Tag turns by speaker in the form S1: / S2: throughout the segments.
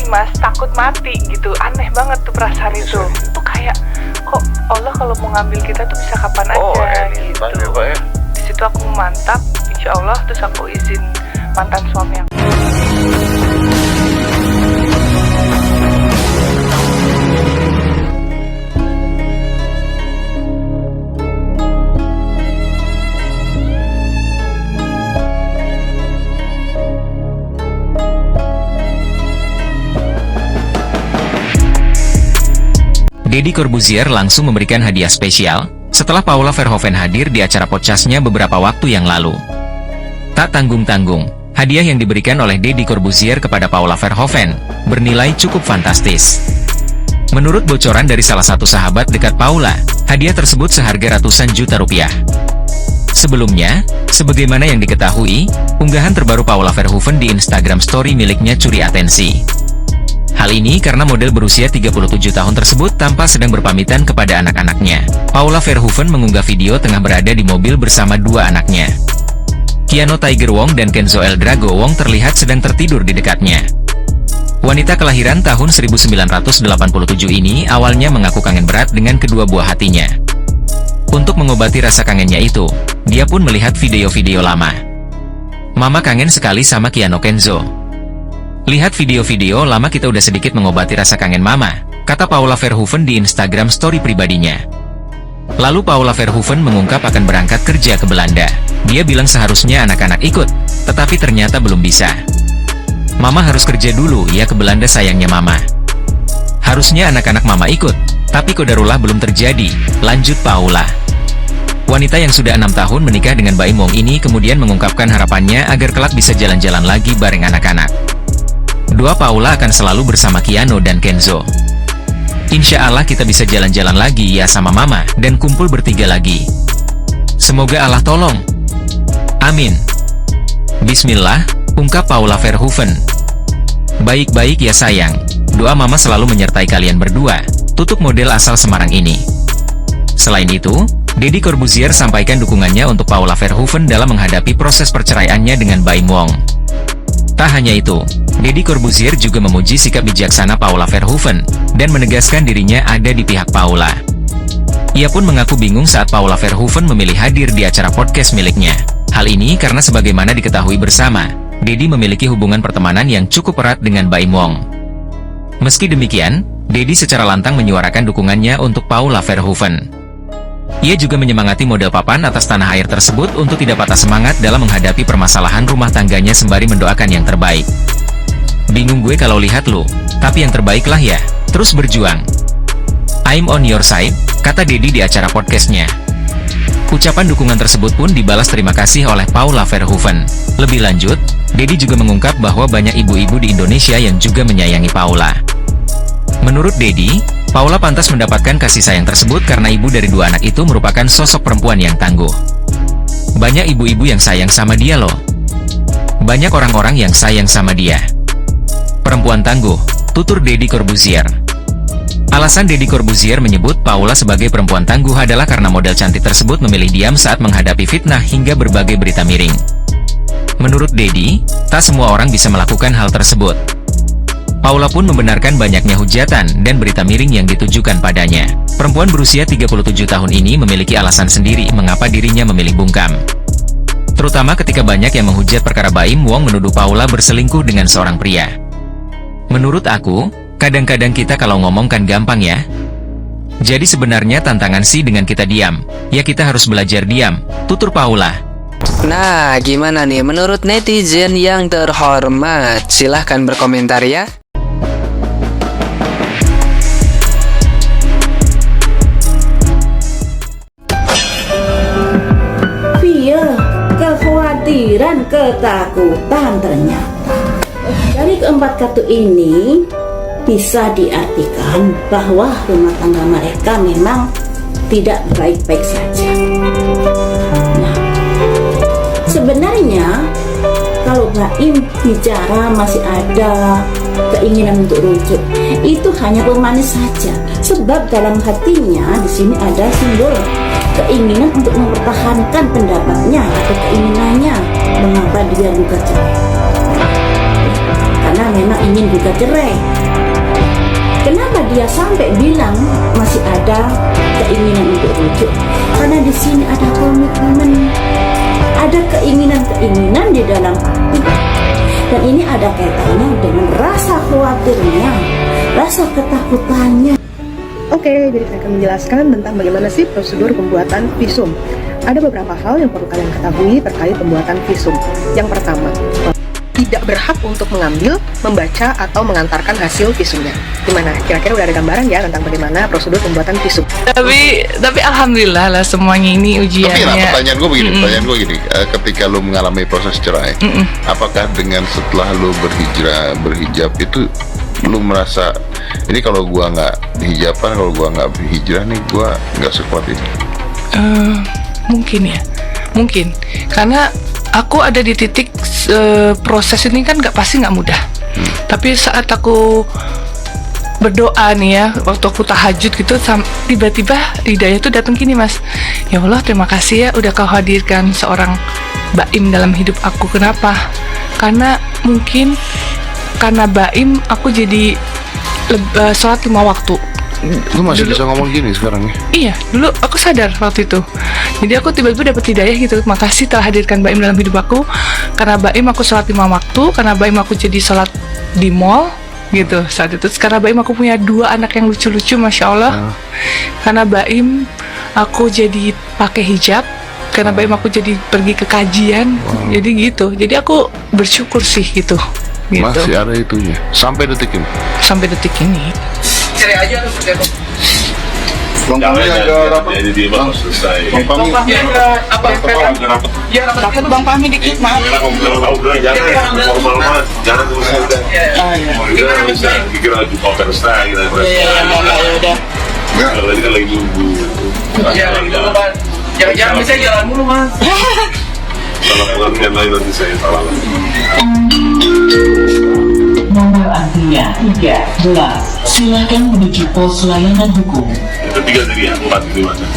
S1: Mas, takut mati gitu. Aneh banget tuh perasaan itu. Tuh kayak kok Allah kalau mau ngambil kita tuh bisa kapan aja gitu. Di situ aku mantap, insya Allah, terus aku izin mantan suami aku.
S2: Deddy Corbuzier langsung memberikan hadiah spesial setelah Paula Verhoeven hadir di acara podcastnya beberapa waktu yang lalu. Tak tanggung-tanggung, hadiah yang diberikan oleh Deddy Corbuzier kepada Paula Verhoeven bernilai cukup fantastis. Menurut bocoran dari salah satu sahabat dekat Paula, hadiah tersebut seharga ratusan juta rupiah. Sebelumnya, sebagaimana yang diketahui, unggahan terbaru Paula Verhoeven di Instagram Story miliknya curi atensi. Hal ini karena model berusia 37 tahun tersebut tampak sedang berpamitan kepada anak-anaknya. Paula Verhoeven mengunggah video tengah berada di mobil bersama dua anaknya. Keanu Tiger Wong dan Kenzo El Drago Wong terlihat sedang tertidur di dekatnya. Wanita kelahiran tahun 1987 ini awalnya mengaku kangen berat dengan kedua buah hatinya. Untuk mengobati rasa kangennya itu, dia pun melihat video-video lama. Mama kangen sekali sama Keanu Kenzo. Lihat video-video lama kita udah sedikit mengobati rasa kangen mama, kata Paula Verhoeven di Instagram story pribadinya. Lalu Paula Verhoeven mengungkap akan berangkat kerja ke Belanda. Dia bilang seharusnya anak-anak ikut, tetapi ternyata belum bisa. Mama harus kerja dulu ya ke Belanda sayangnya mama. Harusnya anak-anak mama ikut, tapi kodarullah belum terjadi, lanjut Paula. Wanita yang sudah 6 tahun menikah dengan Baim Wong ini kemudian mengungkapkan harapannya agar kelak bisa jalan-jalan lagi bareng anak-anak. Dua Paula akan selalu bersama Keanu dan Kenzo. Insya Allah kita bisa jalan-jalan lagi ya sama mama, dan kumpul bertiga lagi. Semoga Allah tolong. Amin. Bismillah, ungkap Paula Verhoeven. Baik-baik ya sayang, doa mama selalu menyertai kalian berdua, tutup model asal Semarang ini. Selain itu, Deddy Corbuzier sampaikan dukungannya untuk Paula Verhoeven dalam menghadapi proses perceraiannya dengan Baim Wong. Tak hanya itu, Deddy Corbuzier juga memuji sikap bijaksana Paula Verhoeven, dan menegaskan dirinya ada di pihak Paula. Ia pun mengaku bingung saat Paula Verhoeven memilih hadir di acara podcast miliknya. Hal ini karena sebagaimana diketahui bersama, Deddy memiliki hubungan pertemanan yang cukup erat dengan Baim Wong. Meski demikian, Deddy secara lantang menyuarakan dukungannya untuk Paula Verhoeven. Ia juga menyemangati model papan atas tanah air tersebut untuk tidak patah semangat dalam menghadapi permasalahan rumah tangganya sembari mendoakan yang terbaik. Bingung gue kalau lihat lo, tapi yang terbaik lah ya, terus berjuang. I'm on your side, kata Deddy di acara podcastnya. Ucapan dukungan tersebut pun dibalas terima kasih oleh Paula Verhoeven. Lebih lanjut, Deddy juga mengungkap bahwa banyak ibu-ibu di Indonesia yang juga menyayangi Paula. Menurut Deddy, Paula pantas mendapatkan kasih sayang tersebut karena ibu dari dua anak itu merupakan sosok perempuan yang tangguh. Banyak ibu-ibu yang sayang sama dia loh. Banyak orang-orang yang sayang sama dia. Perempuan tangguh, tutur Deddy Corbuzier. Alasan Deddy Corbuzier menyebut Paula sebagai perempuan tangguh adalah karena model cantik tersebut memilih diam saat menghadapi fitnah hingga berbagai berita miring. Menurut Deddy, tak semua orang bisa melakukan hal tersebut. Paula pun membenarkan banyaknya hujatan dan berita miring yang ditujukan padanya. Perempuan berusia 37 tahun ini memiliki alasan sendiri mengapa dirinya memilih bungkam. Terutama ketika banyak yang menghujat perkara Baim Wong menuduh Paula berselingkuh dengan seorang pria. Menurut aku, kadang-kadang kita kalau ngomong kan gampang ya. Jadi sebenarnya tantangan sih dengan kita diam. Ya kita harus belajar diam, tutur Paula.
S3: Nah, gimana nih menurut netizen yang terhormat? Silahkan berkomentar ya.
S4: Kekhawatiran, ketakutan ternyata. Dari keempat kartu ini bisa diartikan bahwa rumah tangga mereka memang tidak baik-baik saja. Nah, sebenarnya kalau Baim bicara masih ada keinginan untuk rujuk, itu hanya pemanis saja. Sebab dalam hatinya di sini ada simbol keinginan untuk mempertahankan pendapatnya atau keinginannya mengapa dia gugat cerai. Karena memang ingin gugat cerai. Kenapa dia sampai bilang masih ada keinginan untuk rujuk? Karena di sini ada komitmen, ada keinginan-keinginan di dalam hati. Dan ini ada kaitannya dengan rasa khawatirnya, rasa ketakutannya.
S5: Oke, jadi saya akan menjelaskan tentang bagaimana sih prosedur pembuatan visum. Ada beberapa hal yang perlu kalian ketahui terkait pembuatan visum. Yang pertama, tidak berhak untuk mengambil, membaca, atau mengantarkan hasil visumnya. Gimana? Kira-kira udah ada gambaran ya tentang bagaimana prosedur pembuatan visum?
S1: Tapi alhamdulillah lah semuanya ini
S6: Tapi
S1: ujiannya.
S6: pertanyaan gue begini, ketika lu mengalami proses cerai, apakah dengan setelah lu berhijab itu lu merasa ini kalau gua nggak hijaban, kalau gua nggak berhijrah nih, gua nggak sekuat ini?
S1: Mungkin karena aku ada di titik proses ini kan pasti nggak mudah. Tapi saat aku berdoa nih ya, waktu aku tahajud gitu, tiba-tiba hidayah tuh datang gini, Mas. Ya Allah, terima kasih ya udah kau hadirkan seorang Baim dalam hidup aku. Kenapa? Karena mungkin karena Baim aku jadi sholat 5 waktu.
S6: Lu masih bisa ngomong gini sekarang ya?
S1: Iya, dulu aku sadar waktu itu. Jadi aku tiba-tiba dapat hidayah gitu. Makasih telah hadirkan Baim dalam hidup aku. Karena Baim aku sholat 5 waktu. Karena Baim aku jadi sholat di mall gitu saat itu. Karena Baim aku punya 2 anak yang lucu-lucu, Masya Allah. Karena Baim aku jadi pakai hijab. Karena Baim aku jadi pergi ke kajian. Jadi gitu. Jadi aku bersyukur sih gitu.
S6: Masih ada itunya sampai detik ini.
S1: Sampai detik ini.
S7: Cari aja tuh seperti itu.
S6: Bang Pami agak rapat.
S7: Jadi dia baru selesai.
S6: Bang Pami.
S7: Apa rapat?
S1: Ya rapat Bang Pami dikit, maaf.
S7: Udah jangan formal banget. Jangan terus udah. Udah bisa kira jumpa persta gitu.
S1: Ya udah.
S7: Kalau ini kan lagi nunggu.
S1: Ya lagi dulu, Pak. Jangan bisa jalan dulu, Mas.
S7: Kalau pengertian lain nanti saya salah.
S8: Nomor antrian 13. Silakan menuju pos layanan hukum.
S7: Ketiga tadi ya, 4 itu mana?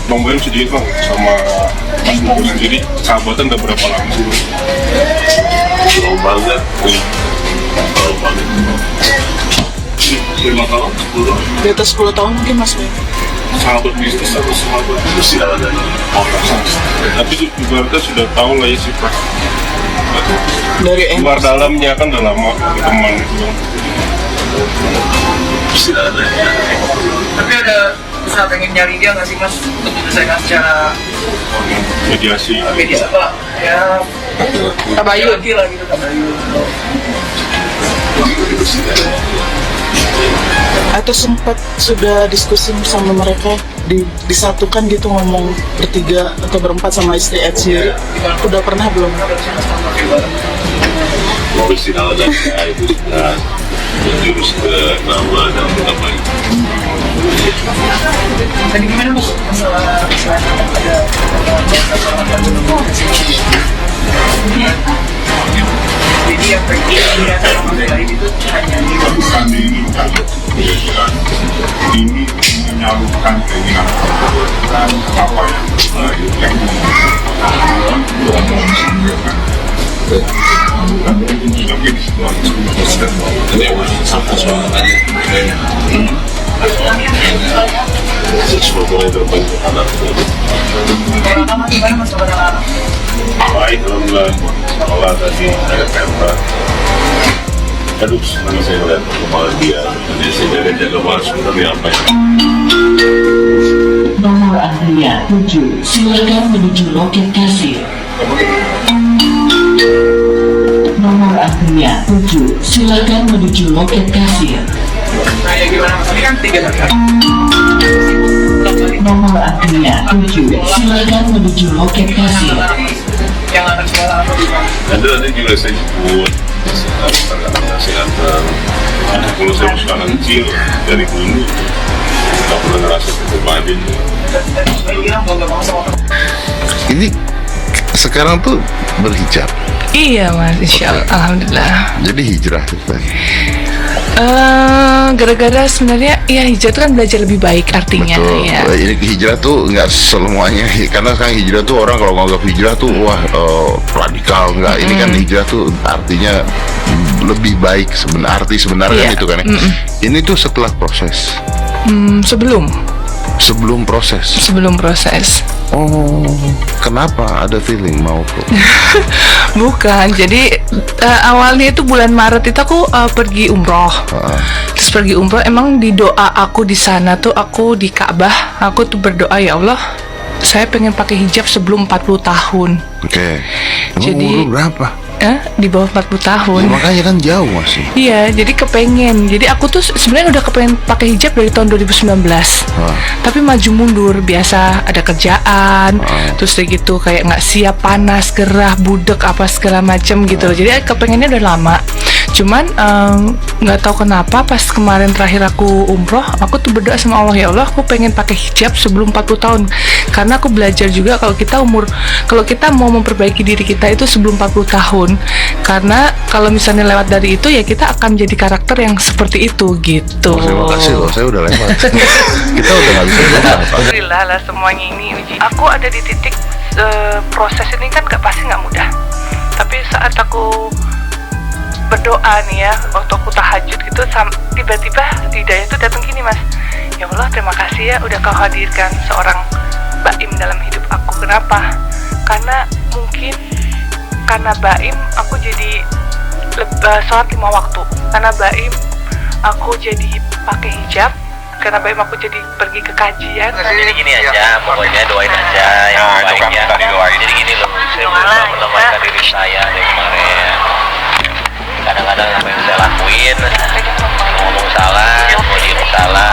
S9: Bang Boy sendiri bang sama Mas Bubur sendiri sahabatan udah berapa lama sih?
S7: Jauh banget. Jauh banget. 5 tahun, 10 tahun.
S1: Di atas 10 tahun mungkin, Mas.
S9: Sahabat bisnis atau sahabat?
S7: Mesti ada dari orang.
S9: Tapi ibaratnya sudah tahu lah ya sifat
S1: Dari
S9: luar dalamnya kan udah lama teman itu bang.
S7: Mesti ada dari.
S1: Tapi ada usaha pengen nyari dia nggak sih, Mas, untuk menyelesaikan secara
S9: Mediasi.
S1: media apa? Ya, tabayun lah gitu, tabayun.
S10: Atau sempat sudah diskusi sama mereka disatukan gitu, ngomong bertiga atau berempat sama istri Ed sendiri, udah pernah belum?
S7: Mesti ada dari itu sudah menjurus ke nama dan apa itu.
S1: Tadi gimana, Mas? Masalah ada jadi yang pergi sama lain itu hanya
S9: Kami ini menyalurkan keinginan dan apa yang
S7: baik, alhamdulillah. Sekolah tadi ada pemba. Aduh, senang saya lihat kepala dia. Jadi saya jaga mas, tapi apa ya?
S8: Nomor antrian 7. Silakan menuju loket kasir. Nomor antrian 7. Silakan menuju loket kasir.
S1: Nah, ya gimana, Mas? Ini kan 3 kakak.
S8: Nomor antrian 7. Silakan menuju loket kasir.
S1: Yang akan sekolah apa gimana?
S7: Nanti juga saya sebut nasihat. Kalau saya sekarang kecil dari dulu nggak pernah ngerasa kepribadian.
S6: Ini sekarang tuh berhijab.
S1: Iya, Mas, insya Allah, alhamdulillah.
S6: Jadi hijrah tuh.
S1: Gara-gara sebenarnya ya hijrah itu kan belajar lebih baik artinya.
S6: Betul.
S1: Ya.
S6: Ini hijrah tuh nggak semuanya, karena sekarang hijrah tuh orang kalau nganggap hijrah tuh wah radikal, nggak. Ini kan hijrah tuh artinya lebih baik arti sebenarnya itu kan ya. Ini tuh setelah proses. Sebelum proses. Oh, kenapa ada feeling mau kok?
S1: Bukan, jadi awalnya itu bulan Maret itu aku pergi umroh. Terus pergi umroh, emang di doa aku di sana tuh, aku di Ka'bah, aku tuh berdoa, ya Allah, saya pengen pakai hijab sebelum 40 tahun.
S6: Oke.
S1: Jadi
S6: umur berapa?
S1: Di bawah 40 tahun.
S6: Makanya kan jauh masih.
S1: Iya, jadi kepengen. Jadi aku tuh sebenarnya udah kepengen pakai hijab dari tahun 2019. Tapi maju mundur, biasa ada kerjaan, terus kayak gitu, kayak nggak siap, panas, gerah, budek apa segala macem gitu. Jadi kepengennya udah lama. Cuman nggak tahu kenapa pas kemarin terakhir aku umroh, aku tuh berdoa sama Allah, ya Allah, aku pengen pakai hijab sebelum 40 tahun. Karena aku belajar juga kalau kita mau memperbaiki diri kita itu sebelum 40 tahun. Karena kalau misalnya lewat dari itu, ya kita akan jadi karakter yang seperti itu gitu.
S6: Terima kasih loh, saya udah lewat. Kita udah nggak bisa berubah.
S1: Alhamdulillah lah, semuanya ini uji. Aku ada di titik proses ini kan pasti nggak mudah. Tapi saat aku berdoa nih ya, waktu aku tahajud gitu, tiba-tiba hidayah itu datang gini, Mas. Ya Allah, terima kasih ya udah kau hadirkan seorang Baim dalam hidup aku. Kenapa? Karena mungkin karena Baim aku jadi sholat 5 waktu. Karena Baim aku jadi pakai hijab. Karena Baim aku jadi pergi ke kajian.
S11: Jadi gini aja, pokoknya doain aja yang baiknya. Jadi gini loh, saya berusaha menambahkan diri saya dari kemarin. Kadang-kadang apa yang saya lakuin, ngomong salah, mau diem salah,